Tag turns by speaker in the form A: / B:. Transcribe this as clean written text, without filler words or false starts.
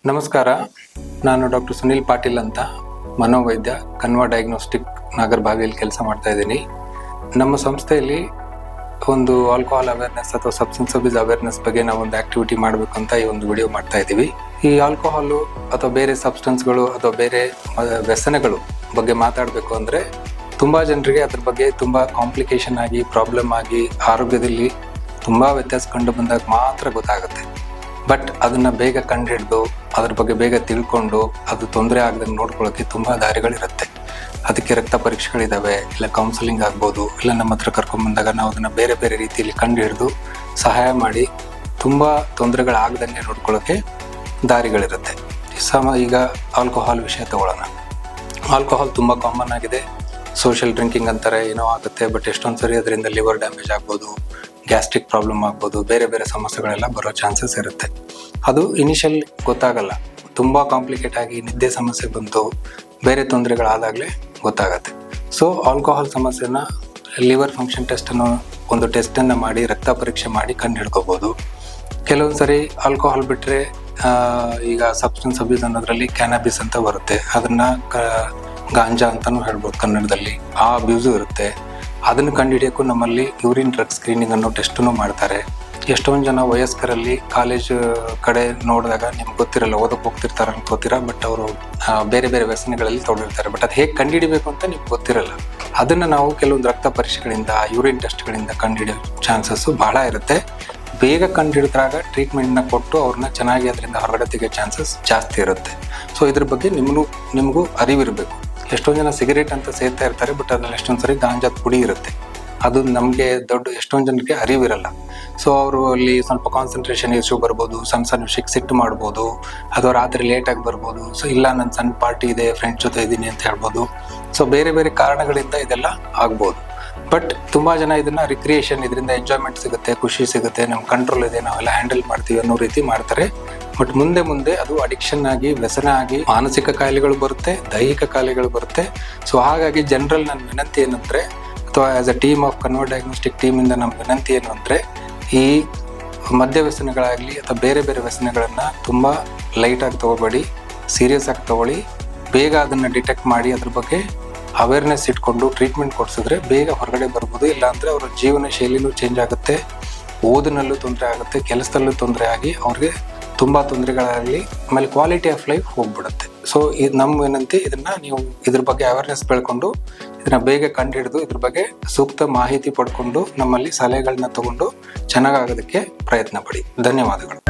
A: ನಮಸ್ಕಾರ, ನಾನು ಡಾಕ್ಟರ್ ಸುನಿಲ್ ಪಾಟೀಲ್ ಅಂತ ಮನೋವೈದ್ಯ ಕನ್ವಾ ಡಯಾಗ್ನೋಸ್ಟಿಕ್ ನಾಗರಬಾವಿಯಲ್ಲಿ ಕೆಲಸ ಮಾಡ್ತಾ ಇದ್ದೀನಿ. ನಮ್ಮ ಸಂಸ್ಥೆಯಲ್ಲಿ ಒಂದು ಆಲ್ಕೋಹಾಲ್ ಅವೇರ್ನೆಸ್ ಅಥವಾ ಸಬ್ಸ್ಟೆನ್ಸ್ ಅಬ್ಯೂಸ್ ಅವೇರ್ನೆಸ್ ಬಗ್ಗೆ ನಾವು ಒಂದು ಆಕ್ಟಿವಿಟಿ ಮಾಡಬೇಕು ಅಂತ ಈ ಒಂದು ವಿಡಿಯೋ ಮಾಡ್ತಾ ಇದ್ದೀವಿ. ಈ ಆಲ್ಕೋಹಾಲು ಅಥವಾ ಬೇರೆ ಸಬ್ಸ್ಟೆನ್ಸ್ಗಳು ಅಥವಾ ಬೇರೆ ವ್ಯಸನಗಳು ಬಗ್ಗೆ ಮಾತಾಡಬೇಕು ಅಂದರೆ ತುಂಬ ಜನರಿಗೆ ಅದ್ರ ಬಗ್ಗೆ ತುಂಬ ಕಾಂಪ್ಲಿಕೇಶನ್ ಆಗಿ ಪ್ರಾಬ್ಲಮ್ ಆಗಿ ಆರೋಗ್ಯದಲ್ಲಿ ತುಂಬ ವ್ಯತ್ಯಾಸ ಕಂಡು ಬಂದಾಗ ಮಾತ್ರ ಗೊತ್ತಾಗುತ್ತೆ. ಬಟ್ ಅದನ್ನು ಬೇಗ ಕಂಡುಹಿಡಿದು ಅದ್ರ ಬಗ್ಗೆ ಬೇಗ ತಿಳ್ಕೊಂಡು ಅದು ತೊಂದರೆ ಆಗದಂಗೆ ನೋಡ್ಕೊಳ್ಳೋಕ್ಕೆ ತುಂಬ ದಾರಿಗಳಿರುತ್ತೆ. ಅದಕ್ಕೆ ರಕ್ತ ಪರೀಕ್ಷೆಗಳಿದ್ದಾವೆ, ಇಲ್ಲ ಕೌನ್ಸಿಲಿಂಗ್ ಆಗ್ಬೋದು, ಇಲ್ಲ ನಮ್ಮ ಹತ್ರ ಕರ್ಕೊಂಡ್ಬಂದಾಗ ನಾವು ಅದನ್ನು ಬೇರೆ ಬೇರೆ ರೀತಿಯಲ್ಲಿ ಕಂಡುಹಿಡಿದು ಸಹಾಯ ಮಾಡಿ ತುಂಬ ತೊಂದರೆಗಳಾಗದಂಗೆ ನೋಡ್ಕೊಳ್ಳೋಕ್ಕೆ ದಾರಿಗಳಿರುತ್ತೆ. ಈಗ ಆಲ್ಕೋಹಾಲ್ ವಿಷಯ ತಗೊಳ್ಳೋಣ. ಆಲ್ಕೋಹಾಲ್ ತುಂಬ ಕಾಮನ್ ಆಗಿದೆ. ಸೋಷಿಯಲ್ ಡ್ರಿಂಕಿಂಗ್ ಅಂತಾರೆ, ಏನೋ ಆಗುತ್ತೆ. ಬಟ್ ಎಷ್ಟೊಂದು ಸರಿ ಅದರಿಂದ ಲಿವರ್ ಡ್ಯಾಮೇಜ್ ಆಗ್ಬೋದು, ಗ್ಯಾಸ್ಟ್ರಿಕ್ ಪ್ರಾಬ್ಲಮ್ ಆಗ್ಬೋದು, ಬೇರೆ ಬೇರೆ ಸಮಸ್ಯೆಗಳೆಲ್ಲ ಬರೋ ಚಾನ್ಸಸ್ ಇರುತ್ತೆ. ಅದು ಇನಿಷಿಯಲ್ ಗೊತ್ತಾಗಲ್ಲ, ತುಂಬ ಕಾಂಪ್ಲಿಕೇಟ್ ಆಗಿ ನಿದ್ದೆ ಸಮಸ್ಯೆ ಬಂತು, ಬೇರೆ ತೊಂದರೆಗಳಾದಾಗಲೇ ಗೊತ್ತಾಗತ್ತೆ. ಸೊ ಆಲ್ಕೋಹಾಲ್ ಸಮಸ್ಯೆನ ಲಿವರ್ ಫಂಕ್ಷನ್ ಟೆಸ್ಟ್ ಅನ್ನೋ ಒಂದು ಟೆಸ್ಟನ್ನು ಮಾಡಿ ರಕ್ತ ಪರೀಕ್ಷೆ ಮಾಡಿ ಕಂಡು ಹಿಡ್ಕೋಬೋದು. ಕೆಲವೊಂದು ಸರಿ ಆಲ್ಕೋಹಾಲ್ ಬಿಟ್ಟರೆ ಈಗ ಸಬ್ಸ್ಟೆನ್ಸ್ ಅಬ್ಯೂಸ್ ಅನ್ನೋದ್ರಲ್ಲಿ ಕ್ಯಾನಬಿಸ್ ಅಂತ ಬರುತ್ತೆ, ಅದನ್ನು ಗಾಂಜಾ ಅಂತಲೂ ಹೇಳ್ಬೋದು ಕನ್ನಡದಲ್ಲಿ. ಆ ಅಬ್ಯೂಸು ಇರುತ್ತೆ. ಅದನ್ನು ಕಂಡುಹಿಡಿಯೋಕ್ಕೂ ನಮ್ಮಲ್ಲಿ ಯೂರಿನ್ ಡ್ರಗ್ ಸ್ಕ್ರೀನಿಂಗ್ ಅನ್ನೋ ಟೆಸ್ಟನ್ನು ಮಾಡ್ತಾರೆ. ಎಷ್ಟೊಂದು ಜನ ವಯಸ್ಕರಲ್ಲಿ ಕಾಲೇಜ್ ಕಡೆ ನೋಡಿದಾಗ ನಿಮ್ಗೆ ಗೊತ್ತಿರಲ್ಲ, ಓದಕ್ಕೆ ಹೋಗ್ತಿರ್ತಾರೆ ಅನ್ಕೋತೀರಾ, ಬಟ್ ಅವರು ಬೇರೆ ಬೇರೆ ವ್ಯಸನಗಳಲ್ಲಿ ತೊಡಗಿರ್ತಾರೆ. ಬಟ್ ಅದು ಹೇಗೆ ಕಂಡುಹಿಡಿಬೇಕು ಅಂತ ನಿಮ್ಗೆ ಗೊತ್ತಿರಲ್ಲ. ಅದನ್ನು ನಾವು ಕೆಲವೊಂದು ರಕ್ತ ಪರೀಕ್ಷೆಗಳಿಂದ, ಯೂರಿನ್ ಟೆಸ್ಟ್ಗಳಿಂದ ಕಂಡುಹಿಡಿಯೋ ಚಾನ್ಸಸ್ಸು ಭಾಳ ಇರುತ್ತೆ. ಬೇಗ ಕಂಡುಹಿಡಿದಾಗ ಟ್ರೀಟ್ಮೆಂಟ್ನ ಕೊಟ್ಟು ಅವ್ರನ್ನ ಚೆನ್ನಾಗಿ ಅದರಿಂದ ಹೊರಗಡೆ ತೆಗೆಯೋ ಚಾನ್ಸಸ್ ಜಾಸ್ತಿ ಇರುತ್ತೆ. ಸೊ ಇದ್ರ ಬಗ್ಗೆ ನಿಮಗೂ ಅರಿವಿರಬೇಕು. ಎಷ್ಟೊಂದು ಜನ ಸಿಗರೇಟ್ ಅಂತ ಸೇರ್ತಾ ಇರ್ತಾರೆ, ಬಟ್ ಅದ್ರಲ್ಲಿ ಎಷ್ಟೊಂದು ಸರಿ ಗಾಂಜಾದ ಪುಡಿ ಇರುತ್ತೆ. ಅದು ನಮಗೆ ಎಷ್ಟೊಂದು ಜನರಿಗೆ ಅರಿವಿರಲ್ಲ. ಸೊ ಅವರು ಅಲ್ಲಿ ಸ್ವಲ್ಪ ಕಾನ್ಸಂಟ್ರೇಷನ್ ಇಶ್ಯೂ ಬರ್ಬೋದು, ಸಣ್ಣ ವಿಷಯಕ್ಕೆ ಸಿಟ್ಟು ಮಾಡ್ಬೋದು, ಅಥವಾ ರಾತ್ರಿ ಲೇಟಾಗಿ ಬರ್ಬೋದು. ಸೊ ಇಲ್ಲ, ನನ್ನ ಸಣ್ಣ ಪಾರ್ಟಿ ಇದೆ, ಫ್ರೆಂಡ್ಸ್ ಜೊತೆ ಇದ್ದೀನಿ ಅಂತ ಹೇಳ್ಬೋದು. ಸೊ ಬೇರೆ ಬೇರೆ ಕಾರಣಗಳಿಂದ ಇದೆಲ್ಲ ಆಗ್ಬೋದು. ಬಟ್ ತುಂಬ ಜನ ಇದನ್ನು ರಿಕ್ರಿಯೇಷನ್, ಇದರಿಂದ ಎಂಜಾಯ್ಮೆಂಟ್ ಸಿಗುತ್ತೆ, ಖುಷಿ ಸಿಗುತ್ತೆ, ನಮ್ಮ ಕಂಟ್ರೋಲ್ ಇದೆ, ನಾವೆಲ್ಲ ಹ್ಯಾಂಡಲ್ ಮಾಡ್ತೀವಿ ಅನ್ನೋ ರೀತಿ ಮಾಡ್ತಾರೆ. ಬಟ್ ಮುಂದೆ ಅದು ಅಡಿಕ್ಷನ್ ಆಗಿ, ವ್ಯಸನ ಆಗಿ ಮಾನಸಿಕ ಕಾಯಿಲೆಗಳು ಬರುತ್ತೆ, ದೈಹಿಕ ಕಾಯಿಲೆಗಳು ಬರುತ್ತೆ. ಸೊ ಹಾಗಾಗಿ ಜನರಲ್ ನನ್ನ ವಿನಂತಿ ಏನಂದರೆ, ಅಥವಾ as a team of Kanva diagnostic ಟೀಮಿಂದ ನಮ್ಮ ವಿನಂತಿ ಏನು ಅಂದರೆ, ಈ ಮದ್ಯ ವ್ಯಸನಗಳಾಗಲಿ ಅಥವಾ ಬೇರೆ ಬೇರೆ ವ್ಯಸನಗಳನ್ನು ತುಂಬ ಲೈಟಾಗಿ ತೊಗೋಬೇಡಿ, ಸೀರಿಯಸ್ ಆಗಿ ತೊಗೊಳ್ಳಿ. ಬೇಗ ಅದನ್ನು ಡಿಟೆಕ್ಟ್ ಮಾಡಿ ಅದ್ರ ಬಗ್ಗೆ ಅವೇರ್ನೆಸ್ ಇಟ್ಕೊಂಡು ಟ್ರೀಟ್ಮೆಂಟ್ ಕೊಡಿಸಿದ್ರೆ ಬೇಗ ಹೊರಗಡೆ ಬರ್ಬೋದು. ಇಲ್ಲಾಂದರೆ ಅವರ ಜೀವನ ಶೈಲಿನೂ ಚೇಂಜ್ ಆಗುತ್ತೆ, ಓದಿನಲ್ಲೂ ತೊಂದರೆ ಆಗುತ್ತೆ, ಕೆಲಸದಲ್ಲೂ ತೊಂದರೆ ಆಗಿ ಅವ್ರಿಗೆ ತುಂಬ ತೊಂದರೆಗಳಾಗಲಿ, ಆಮೇಲೆ ಕ್ವಾಲಿಟಿ ಆಫ್ ಲೈಫ್ ಹೋಗ್ಬಿಡುತ್ತೆ. ಸೊ ಇದು ನಮ್ಮ ವಿನಂತಿ, ಇದನ್ನು ನೀವು ಇದ್ರ ಬಗ್ಗೆ ಅವೇರ್ನೆಸ್ ಬೆಳ್ಕೊಂಡು ಇದನ್ನು ಬೇಗ ಕಂಡುಹಿಡಿದು ಇದ್ರ ಬಗ್ಗೆ ಸೂಕ್ತ ಮಾಹಿತಿ ಪಡ್ಕೊಂಡು ನಮ್ಮಲ್ಲಿ ಸಲಹೆಗಳನ್ನ ತಗೊಂಡು ಚೆನ್ನಾಗಾಗೋದಕ್ಕೆ ಪ್ರಯತ್ನ ಪಡಿ. ಧನ್ಯವಾದಗಳು.